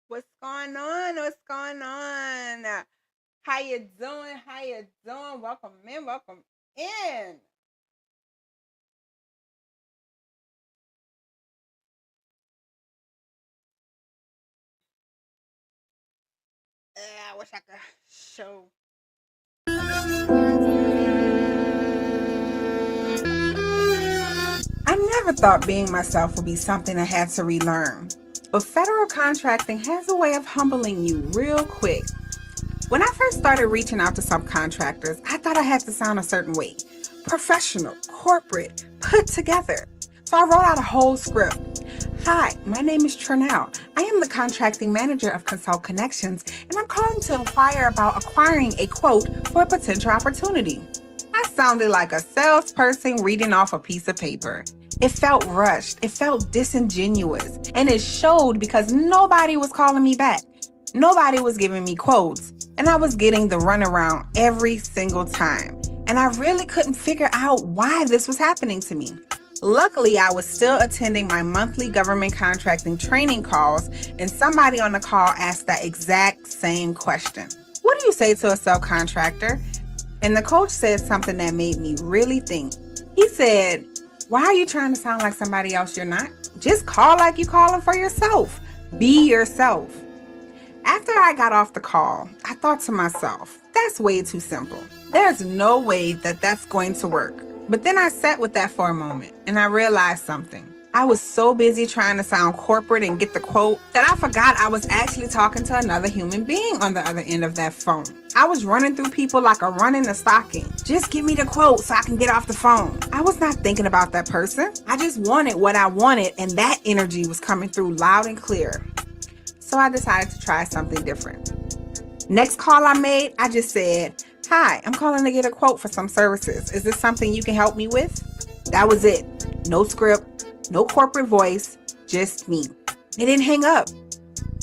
What's going on? What's going on? How you doing? How you doing? Welcome in. Welcome in. I wish I could show. I never thought being myself would be something I had to relearn. But federal contracting has a way of humbling you real quick. When I first started reaching out to subcontractors, I thought I had to sound a certain way: professional, corporate, put together. So I wrote out a whole script. Hi, my name is Trinell. I am the contracting manager of Consult Connections, and I'm calling to inquire about acquiring a quote for a potential opportunity. I sounded like a salesperson reading off a piece of paper. It felt rushed, it felt disingenuous, and it showed because nobody was calling me back. Nobody was giving me quotes, and I was getting the runaround every single time. And I really couldn't figure out why this was happening to me. Luckily, I was still attending my monthly government contracting training calls, and somebody on the call asked that exact same question. What do you say to a subcontractor? And the coach said something that made me really think. He said, why are you trying to sound like somebody else you're not? Just call like you calling for yourself. Be yourself. After I got off the call, I thought to myself, that's way too simple. There's no way that that's going to work. But then I sat with that for a moment and I realized something. I was so busy trying to sound corporate and get the quote that I forgot I was actually talking to another human being on the other end of that phone. I was running through people like a run in a stocking. Just give me the quote so I can get off the phone. I was not thinking about that person. I just wanted what I wanted, and that energy was coming through loud and clear. So I decided to try something different. Next call I made, I just said, hi, I'm calling to get a quote for some services. Is this something you can help me with? That was it. No script, no corporate voice, just me. They didn't hang up.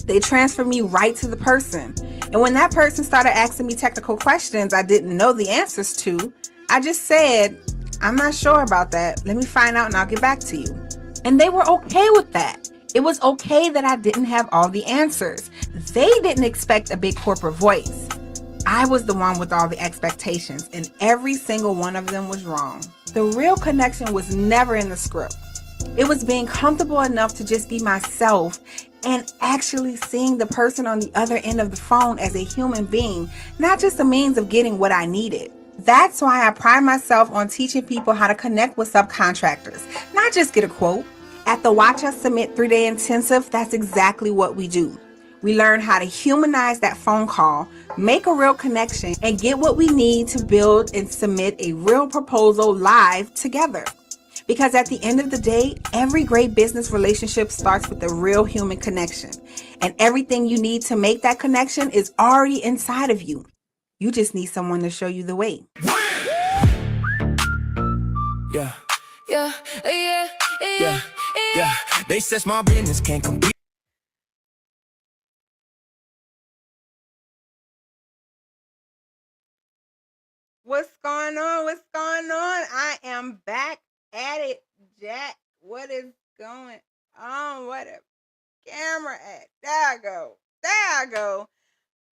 They transferred me right to the person. And when that person started asking me technical questions I didn't know the answers to, I just said, I'm not sure about that. Let me find out and I'll get back to you. And they were okay with that. It was okay that I didn't have all the answers. They didn't expect a big corporate voice. I was the one with all the expectations, and every single one of them was wrong. The real connection was never in the script. It was being comfortable enough to just be myself and actually seeing the person on the other end of the phone as a human being, not just a means of getting what I needed. That's why I pride myself on teaching people how to connect with subcontractors, not just get a quote. At the Watch Us Submit 3-day intensive, that's exactly what we do. We learn how to humanize that phone call, make a real connection, and get what we need to build and submit a real proposal live together. Because at the end of the day, every great business relationship starts with a real human connection. And everything you need to make that connection is already inside of you. You just need someone to show you the way. Yeah. Yeah, yeah, yeah, yeah. They said small business can't compete. What's going on? What's going on? I am back at it, Jack. What is going on? What a camera at? There I go. There I go.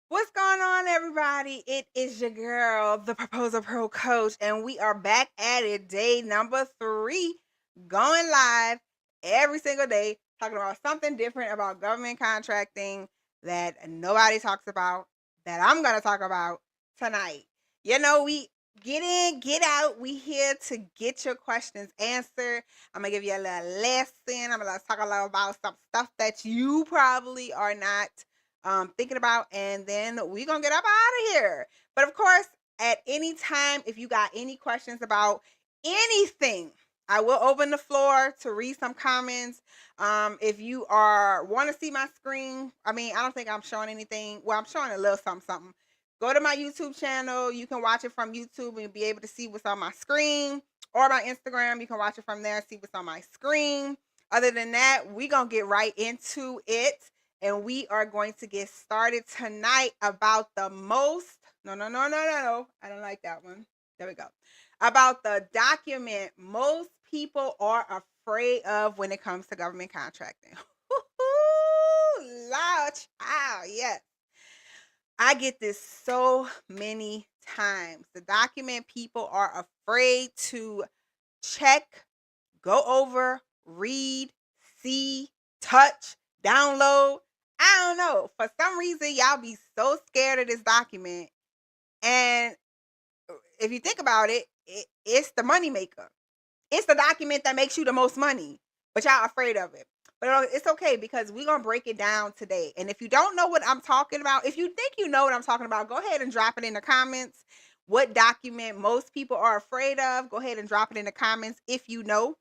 What's going on, everybody? It is your girl, the Proposal Pro Coach, and we are back at it, day number 3, going live every single day, talking about something different about government contracting that nobody talks about, that I'm going to talk about tonight. You know, we get in, get out. We here to get your questions answered. I'm going to give you a little lesson. I'm going to talk a little about some stuff that you probably are not thinking about, and then we're gonna get up out of here. But of course, at any time, if you got any questions about anything, I will open the floor to read some comments. If you are want to see my screen, I don't think I'm showing anything. Well, I'm showing a little something. Go to my YouTube channel. You can watch it from YouTube and be able to see what's on my screen, or my Instagram. You can watch it from there, see what's on my screen. Other than that, we're gonna get right into it. And we are going to get started tonight about the most, no, I don't like that one. There we go. About the document most people are afraid of when it comes to government contracting. loud. Child, yes. I get this so many times. The document people are afraid to check, go over, read, see, touch, download. I don't know. For some reason, y'all be so scared of this document. And if you think about it, it's the moneymaker. It's the document that makes you the most money, but y'all afraid of it. But it's okay because we're going to break it down today. And if you don't know what I'm talking about, if you think you know what I'm talking about, go ahead and drop it in the comments. What document most people are afraid of, go ahead and drop it in the comments if you know.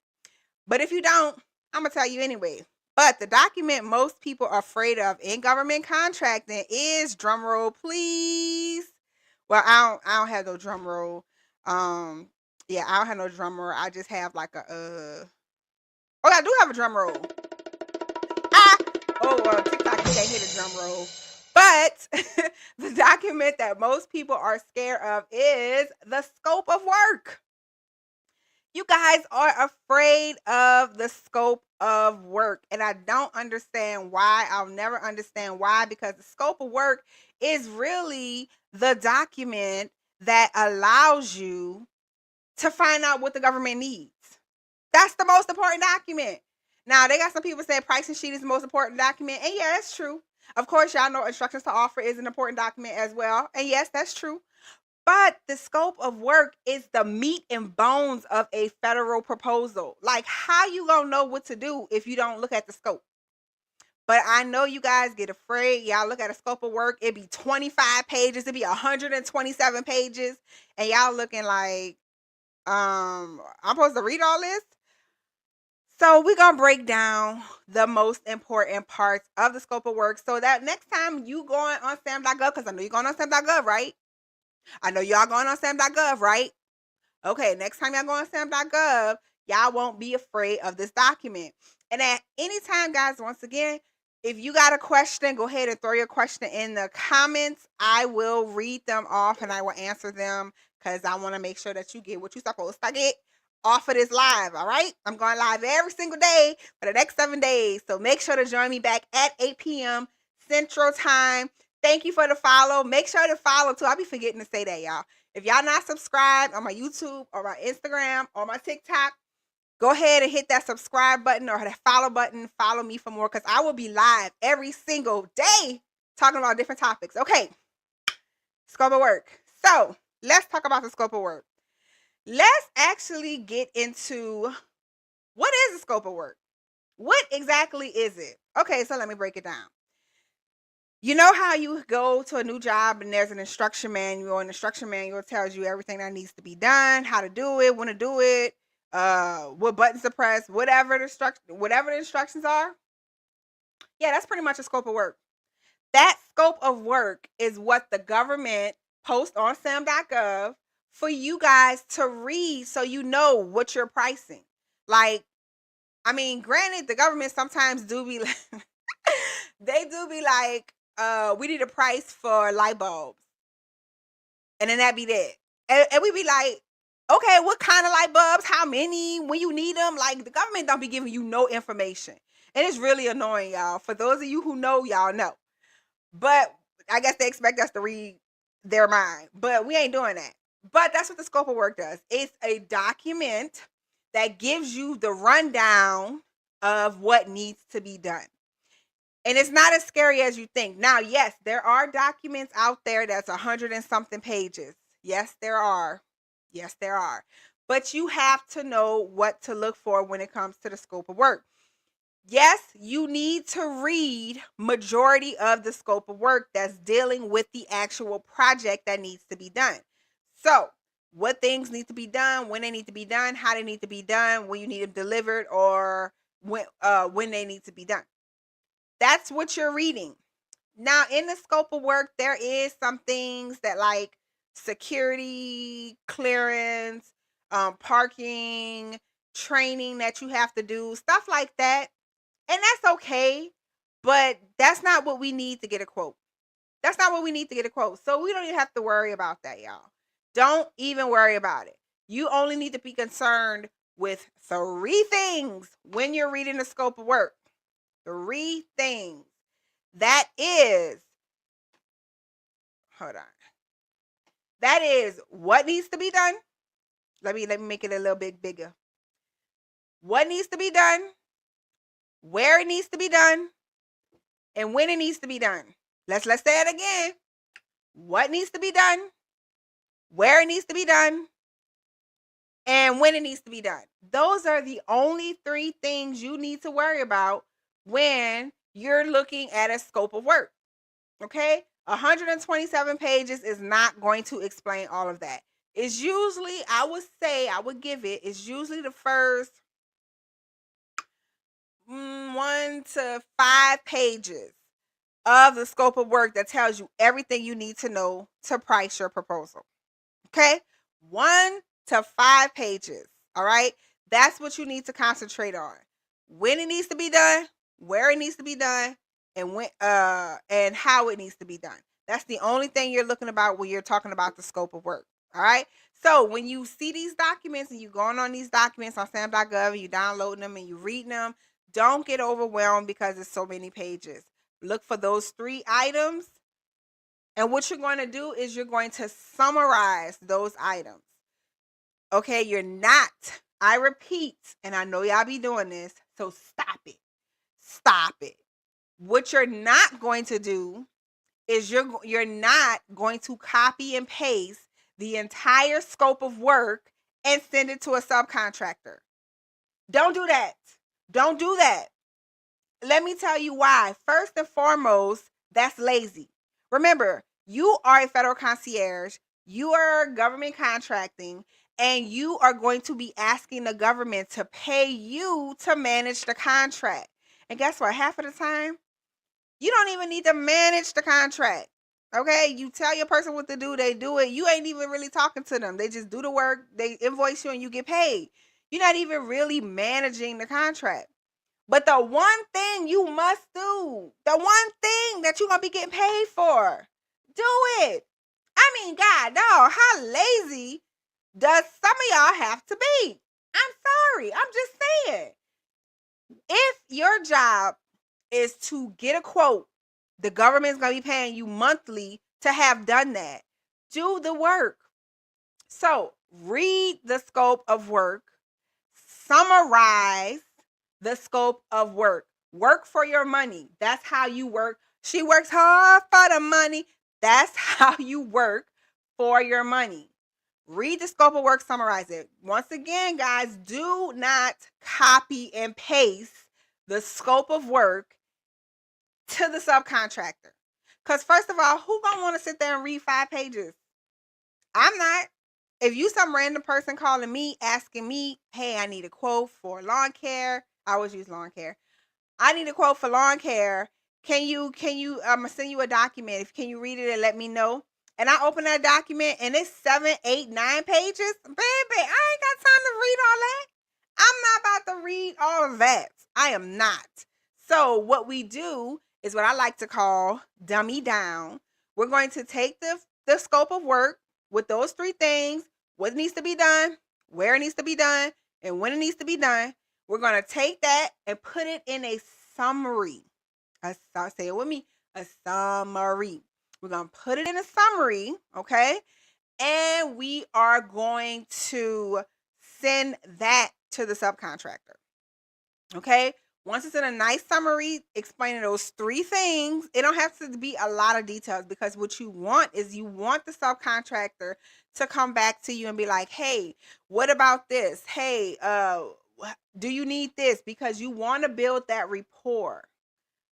But if you don't, I'm going to tell you anyway. But the document most people are afraid of in government contracting is, drum roll please. Well, I don't have no drum roll. Yeah, I don't have no drum roll. I just have like a oh, I do have a drum roll. Ah, oh well, TikTok you can't hit a drum roll. But the document that most people are scared of is the scope of work. You guys are afraid of the scope of work, and I don't understand why. I'll never understand why, because the scope of work is really the document that allows you to find out what the government needs. That's the most important document. Now, they got some people saying pricing sheet is the most important document, and yeah, that's true. Of course, y'all know instructions to offer is an important document as well, and yes, that's true. But the scope of work is the meat and bones of a federal proposal. Like, how you gonna know what to do if you don't look at the scope? But I know you guys get afraid. Y'all look at a scope of work, it'd be 25 pages, it'd be 127 pages, and y'all looking like, I'm supposed to read all this? So we're gonna break down the most important parts of the scope of work so that next time you going on SAM.gov, because I know you're going on SAM.gov, right? I know y'all going on SAM.gov, right? Okay, next time y'all go on SAM.gov, y'all won't be afraid of this document. And at any time, guys, once again, if you got a question, go ahead and throw your question in the comments. I will read them off and I will answer them because I want to make sure that you get what you're supposed to get off of this live, all right? I'm going live every single day for the next 7 days. So make sure to join me back at 8 p.m. Central Time. Thank you for the follow. Make sure to follow too. I'll be forgetting to say that, y'all. If y'all not subscribed on my YouTube or my Instagram or my TikTok, go ahead and hit that subscribe button or that follow button. Follow me for more because I will be live every single day talking about different topics. Okay, scope of work. So let's talk about the scope of work. Let's actually get into what is the scope of work? What exactly is it? Okay, so let me break it down. You know how you go to a new job and there's an instruction manual, and the instruction manual tells you everything that needs to be done, how to do it, when to do it, what buttons to press, whatever the instructions are. Yeah, that's pretty much a scope of work. That scope of work is what the government posts on sam.gov for you guys to read so you know what you're pricing. Like, I mean, granted, the government sometimes do be like, they do be like, we need a price for light bulbs. And then that be that. And we be like, okay, what kind of light bulbs? How many? When you need them? Like, the government don't be giving you no information. And it's really annoying, y'all. For those of you who know, y'all know. But I guess they expect us to read their mind. But we ain't doing that. But that's what the scope of work does. It's a document that gives you the rundown of what needs to be done. And it's not as scary as you think. Now, yes, there are documents out there that's 100 and something pages. Yes, there are. Yes, there are. But you have to know what to look for when it comes to the scope of work. Yes, you need to read majority of the scope of work that's dealing with the actual project that needs to be done. So, what things need to be done, when they need to be done, how they need to be done, when you need them delivered, or when they need to be done. That's what you're reading. Now, in the scope of work, there is some things that like security, clearance, parking, training that you have to do, stuff like that. And that's okay, but that's not what we need to get a quote. That's not what we need to get a quote. So we don't even have to worry about that, y'all. Don't even worry about it. You only need to be concerned with 3 things when you're reading the scope of work. 3 things. That is, hold on. That is what needs to be done. Let me make it a little bit bigger. What needs to be done, where it needs to be done, and when it needs to be done. Let's say it again. What needs to be done, where it needs to be done, and when it needs to be done. Those are the only 3 things you need to worry about when you're looking at a scope of work. Okay? 127 pages is not going to explain all of that. It's usually, I would give it, it's usually the first 1 to 5 pages of the scope of work that tells you everything you need to know to price your proposal. Okay? 1 to 5 pages. All right? That's what you need to concentrate on. When it needs to be done, where it needs to be done, and when and how it needs to be done. That's the only thing you're looking about when you're talking about the scope of work. All right? So when you see these documents and you're going on these documents on sam.gov and you're downloading them and you're reading them, don't get overwhelmed because it's so many pages. Look for those 3 items. And what you're going to do is you're going to summarize those items. Okay, you're not, I repeat, and I know y'all be doing this, so stop it. Stop it. What you're not going to do is you're not going to copy and paste the entire scope of work and send it to a subcontractor. Don't do that. Don't do that. Let me tell you why. First and foremost, that's lazy. Remember, you are a federal concierge, you are government contracting, and you are going to be asking the government to pay you to manage the contract. And guess what? Half of the time, you don't even need to manage the contract. Okay? You tell your person what to do, they do it. You ain't even really talking to them. They just do the work, they invoice you, and you get paid. You're not even really managing the contract. But the one thing you must do, the one thing that you're going to be getting paid for, do it. I mean, God, dog, how lazy does some of y'all have to be? I'm sorry. I'm just saying. If your job is to get a quote, the government's going to be paying you monthly to have done that. Do the work. So read the scope of work, summarize the scope of work. Work for your money. That's how you work. She works hard for the money. That's how you work for your money. Read the scope of work, summarize it. Once again, guys, do not copy and paste the scope of work to the subcontractor. Because first of all, who gonna want to sit there and read 5 pages? I'm not. If you some random person calling me, asking me, hey, I need a quote for lawn care. I always use lawn care. I need a quote for lawn care. Can you, I'm gonna send you a document. Can you read it and let me know? And I open that document and it's 7, 8, 9 pages. Baby, I ain't got time to read all that. I'm not about to read all of that. I am not. So what we do is what I like to call dummy down. We're going to take the scope of work with those 3 things, what needs to be done, where it needs to be done, and when it needs to be done. We're going to take that and put it in a summary. Say it with me, a summary. We're going to put it in a summary, okay? And we are going to send that to the subcontractor, okay? Once it's in a nice summary explaining those 3 things, it don't have to be a lot of details, because what you want is you want the subcontractor to come back to you and be like, hey, what about this? Hey, do you need this? Because you want to build that rapport.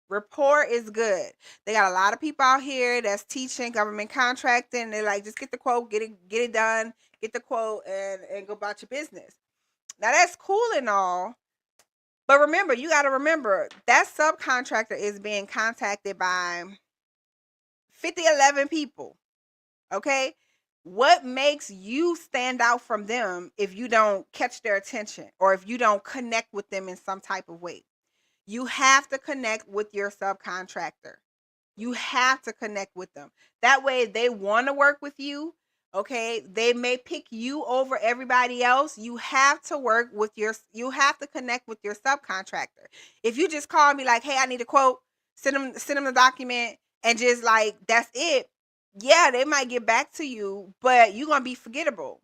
Rapport is good. They got a lot of people out here that's teaching government contracting. They're like, just get the quote, get it done, get the quote, and go about your business. Now that's cool and all, but remember, you got to remember that subcontractor is being contacted by 11 people. Okay? What makes you stand out from them if you don't catch their attention or if you don't connect with them in some type of way? You have to connect with your subcontractor. You have to connect with them. That way they want to work with you. Okay, they may pick you over everybody else. You have to you have to connect with your subcontractor. If you just call me like, hey, I need a quote, send them the document, and just like that's it. Yeah, they might get back to you, but you're gonna be forgettable,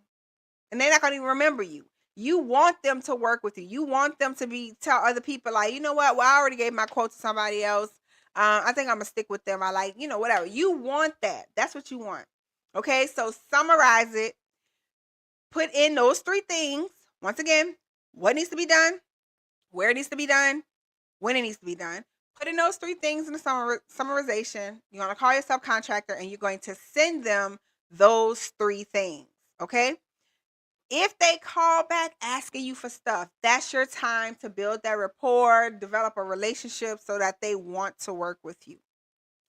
and they're not gonna even remember you. You want them to work with you. You want them to be tell other people like, you know what? Well, I already gave my quote to somebody else. I think I'm gonna stick with them. I like, whatever. You want that. That's what you want. Okay, so summarize it. Put in those three things. Once again, what needs to be done, where it needs to be done, when it needs to be done. Put in those three things in the summarization. You're going to call your subcontractor and you're going to send them those three things. Okay? If they call back asking you for stuff, that's your time to build that rapport, develop a relationship so that they want to work with you.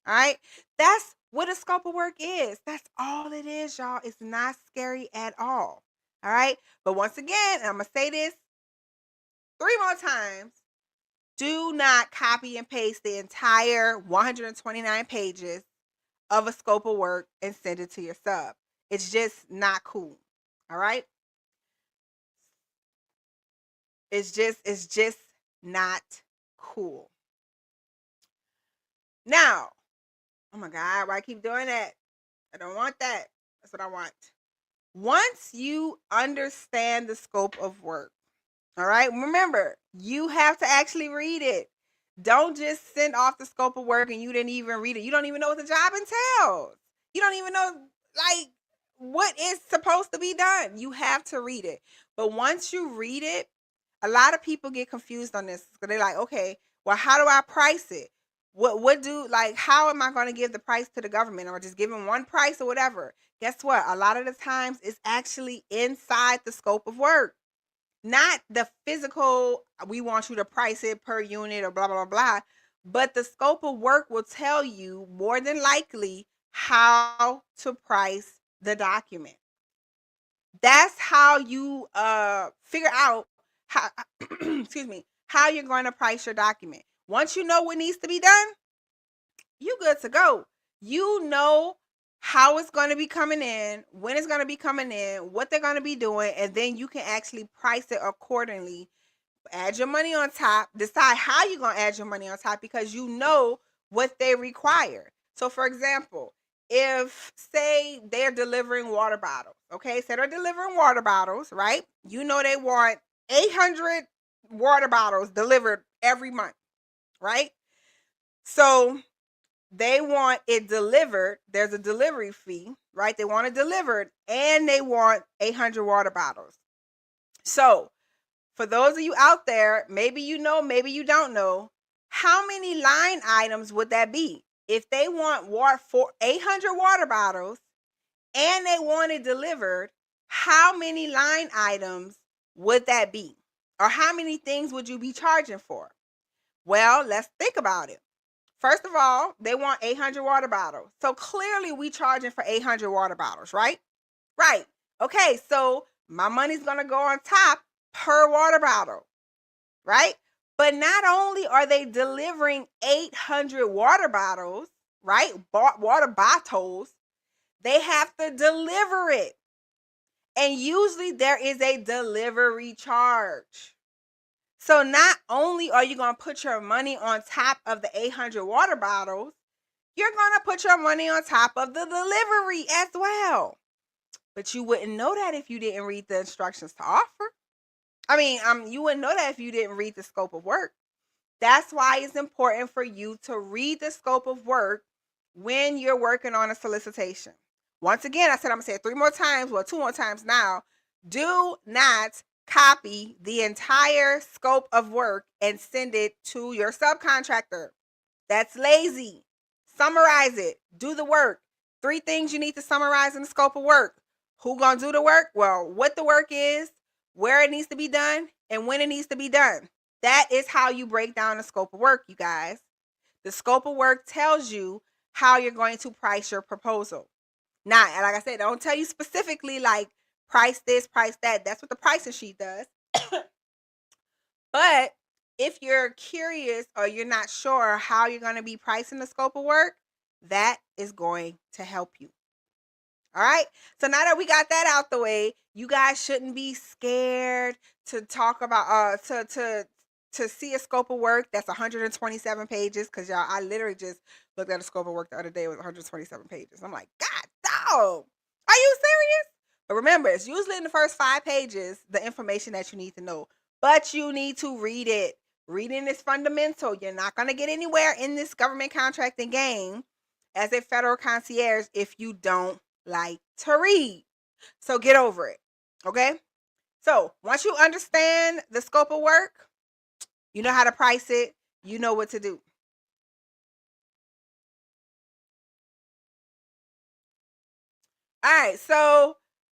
All right? That's what a scope of work is. That's all it is, y'all. It's not scary at all. All right? But once again, I'm going to say this 3 more times. Do not copy and paste the entire 129 pages of a scope of work and send it to your sub. It's just not cool. All right? It's just not cool. Now, oh my God, why I keep doing that? I don't want that. That's what I want. Once you understand the scope of work, all right, remember, you have to actually read it. Don't just send off the scope of work and you didn't even read it. You don't even know what the job entails. You don't even know, like, what is supposed to be done. You have to read it. But once you read it, a lot of people get confused on this. So they're like, okay, well, how do I price it? How am I going to give the price to the government, or just give them one price or whatever? Guess what? A lot of the times it's actually inside the scope of work. Not the physical, we want you to price it per unit or blah, blah, blah, but the scope of work will tell you more than likely how to price the document. That's how you figure out how, excuse me, how you're going to price your document. Once you know what needs to be done, you good to go. You know how it's going to be coming in, when it's going to be coming in, what they're going to be doing, and then you can actually price it accordingly. Add your money on top. Decide how you're going to add your money on top because you know what they require. So, for example, if, say, they're delivering water bottles, okay? Say they're delivering water bottles, right? You know they want 800 water bottles delivered every month, right? So they want it delivered. There's a delivery fee, right? They want it delivered and they want 800 water bottles. So for those of you out there, maybe you know, maybe you don't know, how many line items would that be? If they want for 800 water bottles and they want it delivered, how many line items would that be? Or how many things would you be charging for? Well, let's think about it. First of all, they want 800 water bottles. So clearly we charging for 800 water bottles, right? Right. Okay, so my money's going to go on top per water bottle, right? But not only are they delivering 800 water bottles, right? Water bottles, they have to deliver it. And usually there is a delivery charge. So not only are you going to put your money on top of the 800 water bottles, you're going to put your money on top of the delivery as well. But you wouldn't know that if you didn't read the instructions to offer. You wouldn't know that if you didn't read the scope of work. That's why it's important for you to read the scope of work when you're working on a solicitation. Once again, I said I'm going to say it 3 more times, well, 2 more times now. Do not copy the entire scope of work and send it to your subcontractor. That's lazy. Summarize it. Do the work. 3 things you need to summarize in the scope of work. Who gonna do the work? Well, what the work is, where it needs to be done, and when it needs to be done. That is how you break down the scope of work, you guys. The scope of work tells you how you're going to price your proposal. Now, like I said, don't tell you specifically like price this, price that. That's what the pricing sheet does. But if you're curious or you're not sure how you're going to be pricing the scope of work, that is going to help you. All right. So now that we got that out the way, you guys shouldn't be scared to talk about to to see a scope of work that's 127 pages, because y'all, I literally just looked at a scope of work the other day. It was 127 pages. I'm like, God, dog, are you serious? But remember, it's usually in the first 5 pages the information that you need to know, but you need to read it. Reading is fundamental. You're not going to get anywhere in this government contracting game as a federal concierge if you don't like to read. So get over it. Okay? So once you understand the scope of work, you know how to price it, you know what to do. All right. So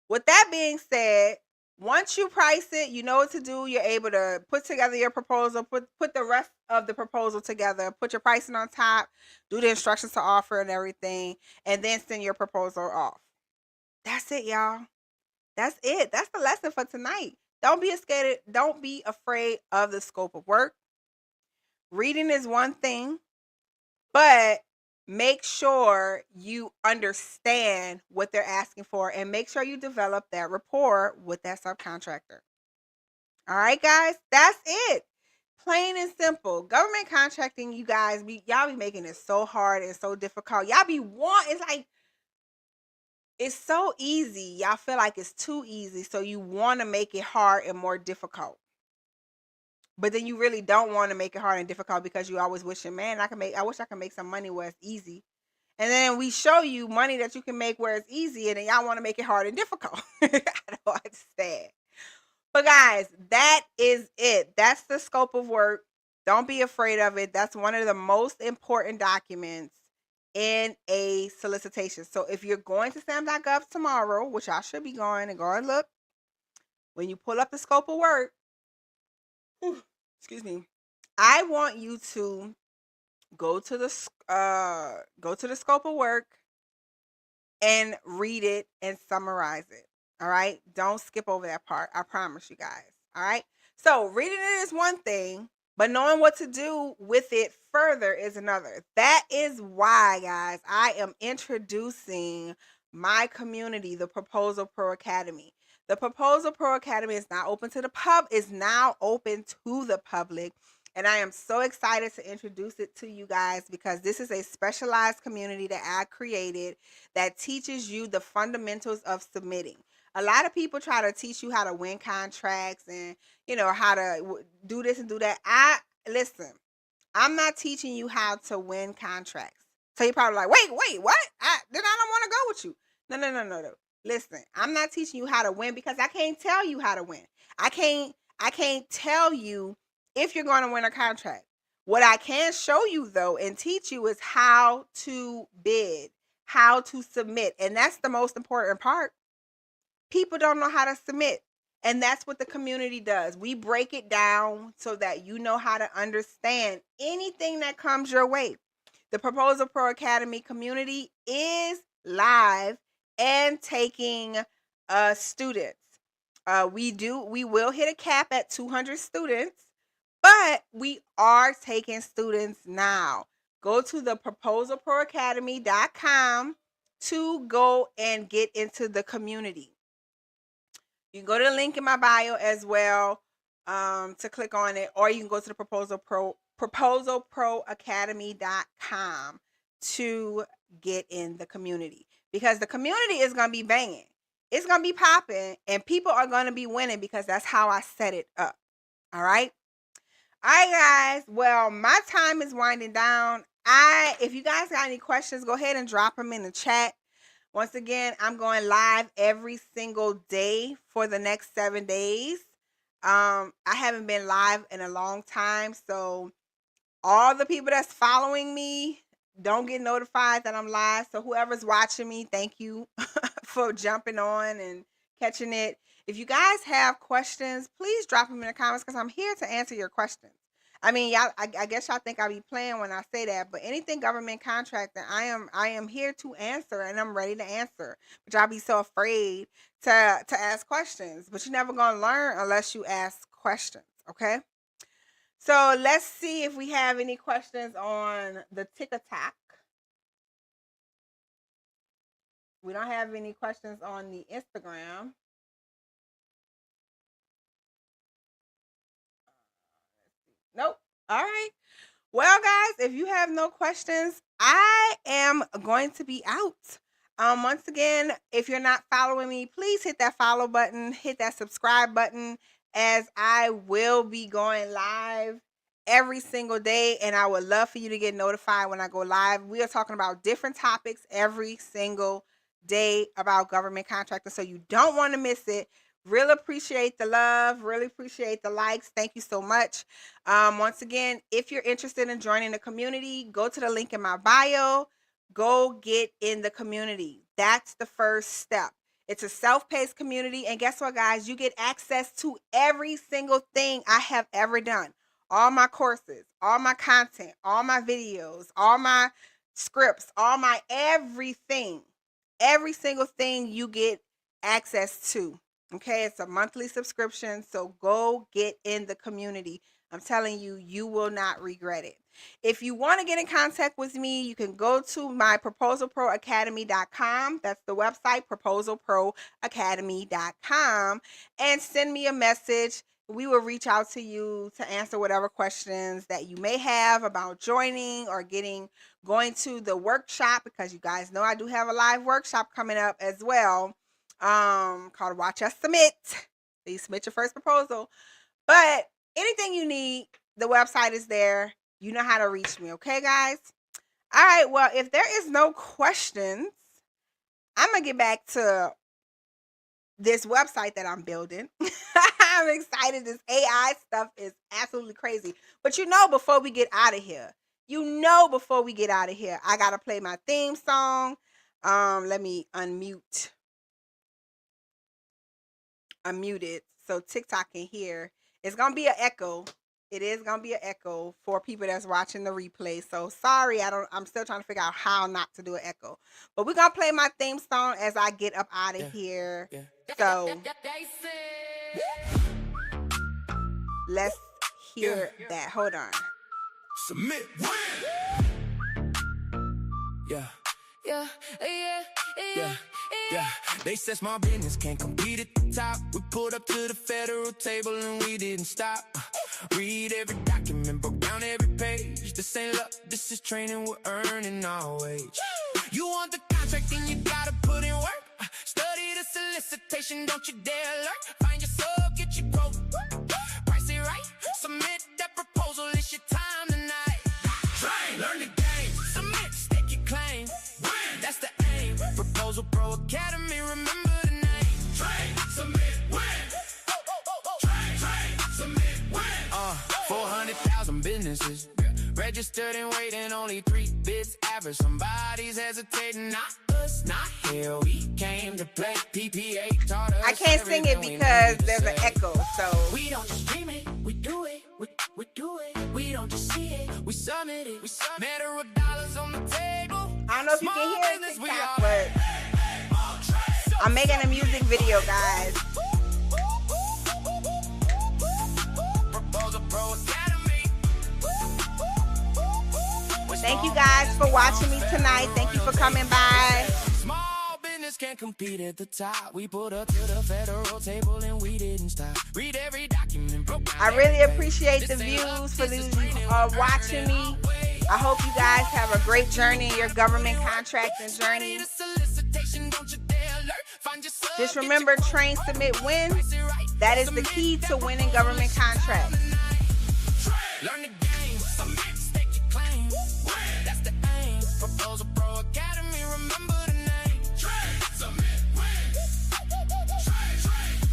with that being said, once you price it, you know what to do. You're able to put together your proposal, put the rest of the proposal together, put your pricing on top, do the instructions to offer and everything, and then send your proposal off. That's it, y'all. That's it. That's the lesson for tonight. Don't be scared. Don't be afraid of the scope of work. Reading is one thing, but make sure you understand what they're asking for and make sure you develop that rapport with that subcontractor. All right, guys, that's it. Plain and simple. Government contracting, you guys, y'all be making it so hard and so difficult. Y'all it's like, it's so easy. Y'all feel like it's too easy, so you want to make it hard and more difficult. But then you really don't want to make it hard and difficult because you always wishing, man, I wish I could make some money where it's easy. And then we show you money that you can make where it's easy, and then y'all want to make it hard and difficult. I don't understand. But guys, that is it. That's the scope of work. Don't be afraid of it. That's one of the most important documents in a solicitation. So if you're going to SAM.gov tomorrow, which I should be going and go and look, when you pull up the scope of work, excuse me, I want you to go to the scope of work and read it and summarize it. All right. Don't skip over that part. I promise you guys. All right. So reading it is one thing, but knowing what to do with it further is another. That is why, guys, I am introducing my community, the Proposal Pro Academy. The Proposal Pro Academy is now open to the public. And I am so excited to introduce it to you guys because this is a specialized community that I created that teaches you the fundamentals of submitting. A lot of people try to teach you how to win contracts and, how to do this and do that. Listen, I'm not teaching you how to win contracts. So you're probably like, wait, what? Then I don't want to go with you. No. Listen, I'm not teaching you how to win because I can't tell you how to win. I can't tell you if you're going to win a contract. What I can show you though and teach you is how to bid, how to submit. And that's the most important part. People don't know how to submit. And that's what the community does. We break it down so that you know how to understand anything that comes your way. The Proposal Pro Academy community is live and taking students. We will hit a cap at 200 students, but we are taking students now. Go to the proposalproacademy.com to go and get into the community. You can go to the link in my bio as well to click on it, or you can go to the proposalproacademy.com to get in the community because the community is going to be banging. It's going to be popping and people are going to be winning because that's how I set it up. All right. All right, guys. Well, my time is winding down. If you guys got any questions, go ahead and drop them in the chat. Once again, I'm going live every single day for the next 7 days. I haven't been live in a long time, so all the people that's following me don't get notified that I'm live. So whoever's watching me, thank you for jumping on and catching it. If you guys have questions, please drop them in the comments because I'm here to answer your questions. I mean, y'all, I guess y'all think I be playing when I say that, but anything government contracting, I am here to answer and I'm ready to answer. But y'all be so afraid to ask questions. But you're never gonna learn unless you ask questions, okay? So let's see if we have any questions on the TikTok. We don't have any questions on the Instagram. Nope. All right. Well, guys, if you have no questions, I am going to be out. Once again, if you're not following me, please hit that follow button, hit that subscribe button, as I will be going live every single day, and I would love for you to get notified when I go live. We are talking about different topics every single day about government contracting, so you don't want to miss it. Really appreciate the love, really appreciate the likes. Thank you so much. Once again, if you're interested in joining the community, go to the link in my bio. Go get in the community. That's the first step. It's a self-paced community. And guess what, guys? You get access to every single thing I have ever done. All my courses, all my content, all my videos, all my scripts, all my everything. Every single thing you get access to. Okay, it's a monthly subscription. So go get in the community. I'm telling you, you will not regret it. If you want to get in contact with me, you can go to my proposalproacademy.com. That's the website, proposalproacademy.com, and send me a message. We will reach out to you to answer whatever questions that you may have about joining or going to the workshop, because you guys know I do have a live workshop coming up as well, called Watch Us Submit. Please submit your first proposal. But anything you need, the website is there. You know how to reach me, okay, guys? All right, well, if there is no questions, I'm going to get back to this website that I'm building. I'm excited. This AI stuff is absolutely crazy. But before we get out of here, I got to play my theme song. Let me unmute it so TikTok can hear. It's going to be an echo. It is going to be an echo for people that's watching the replay. So sorry, I'm still trying to figure out how not to do an echo. But we're going to play my theme song as I get up out of here. Yeah. So let's hear that. Hold on. Submit. Yeah. They said small business can't compete at the top. We pulled up to the federal table and we didn't stop. Read every document, broke down every page. This ain't luck, this is training, we're earning our wage. You want the contract, then you gotta put in work. Study the solicitation, don't you dare lurk. Find your sub, get your quote. Price it right, submit that proposal, it's your time tonight. Train, learn the game, submit, stake your claim. Win, that's the aim. Proposal Pro Academy, remember the name. Train, submit, win. Train, submit, win. 400,000 businesses registered and waiting, only 3 bids average. Somebody's hesitating, not us, not here. We came to play. PPA taught us. I can't sing it because there's an echo. So we don't just dream it, we do it. We do it. We don't just see it, we summit it. We matter of dollars on the table. I don't know if you can hear it, TikTok, but I'm making a music video, guys. Thank you guys for watching me tonight. Thank you for coming by. Small business can't compete at the top. We pulled up to the federal table and we didn't stop. Read every document. I really appreciate the views for those watching me. I hope you guys have a great journey in your government contracting journey. Just remember, train, submit, win. That is the key to winning government contracts. Learn the game, submit, stake your claim. That's the aim. Proposal Pro Academy, remember the name. Train, submit, win. Train,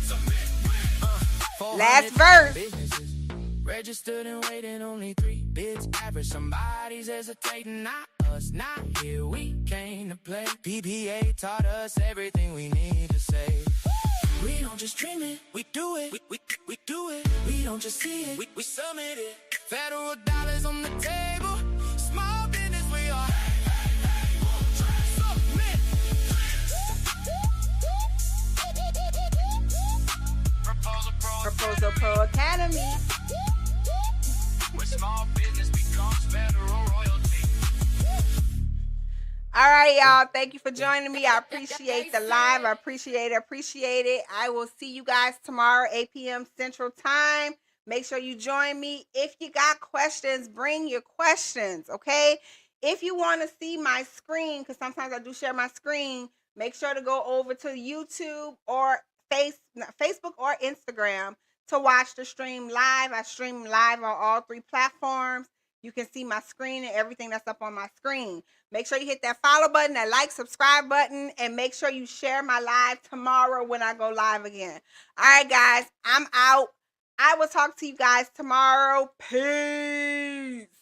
submit, win. Last verse. Registered and waiting, only 3 bids average. Somebody's hesitating, not us, not here. We came to play. PPA taught us everything we need to say. We don't just dream it, we do it. We do it. We don't just see it, we submit it. Federal dollars on the table. Small business we are. Submit. Proposal Pro Academy. Where small business becomes federal royalty. All right, y'all. Thank you for joining me. I appreciate the live. I appreciate it. I will see you guys tomorrow, 8 p.m. Central Time. Make sure you join me. If you got questions, bring your questions, okay? If you want to see my screen, because sometimes I do share my screen, make sure to go over to YouTube or Facebook or Instagram to watch the stream live. I stream live on all three platforms. You can see my screen and everything that's up on my screen. Make sure you hit that follow button, that like, subscribe button, and make sure you share my live tomorrow when I go live again. All right, guys, I'm out. I will talk to you guys tomorrow. Peace.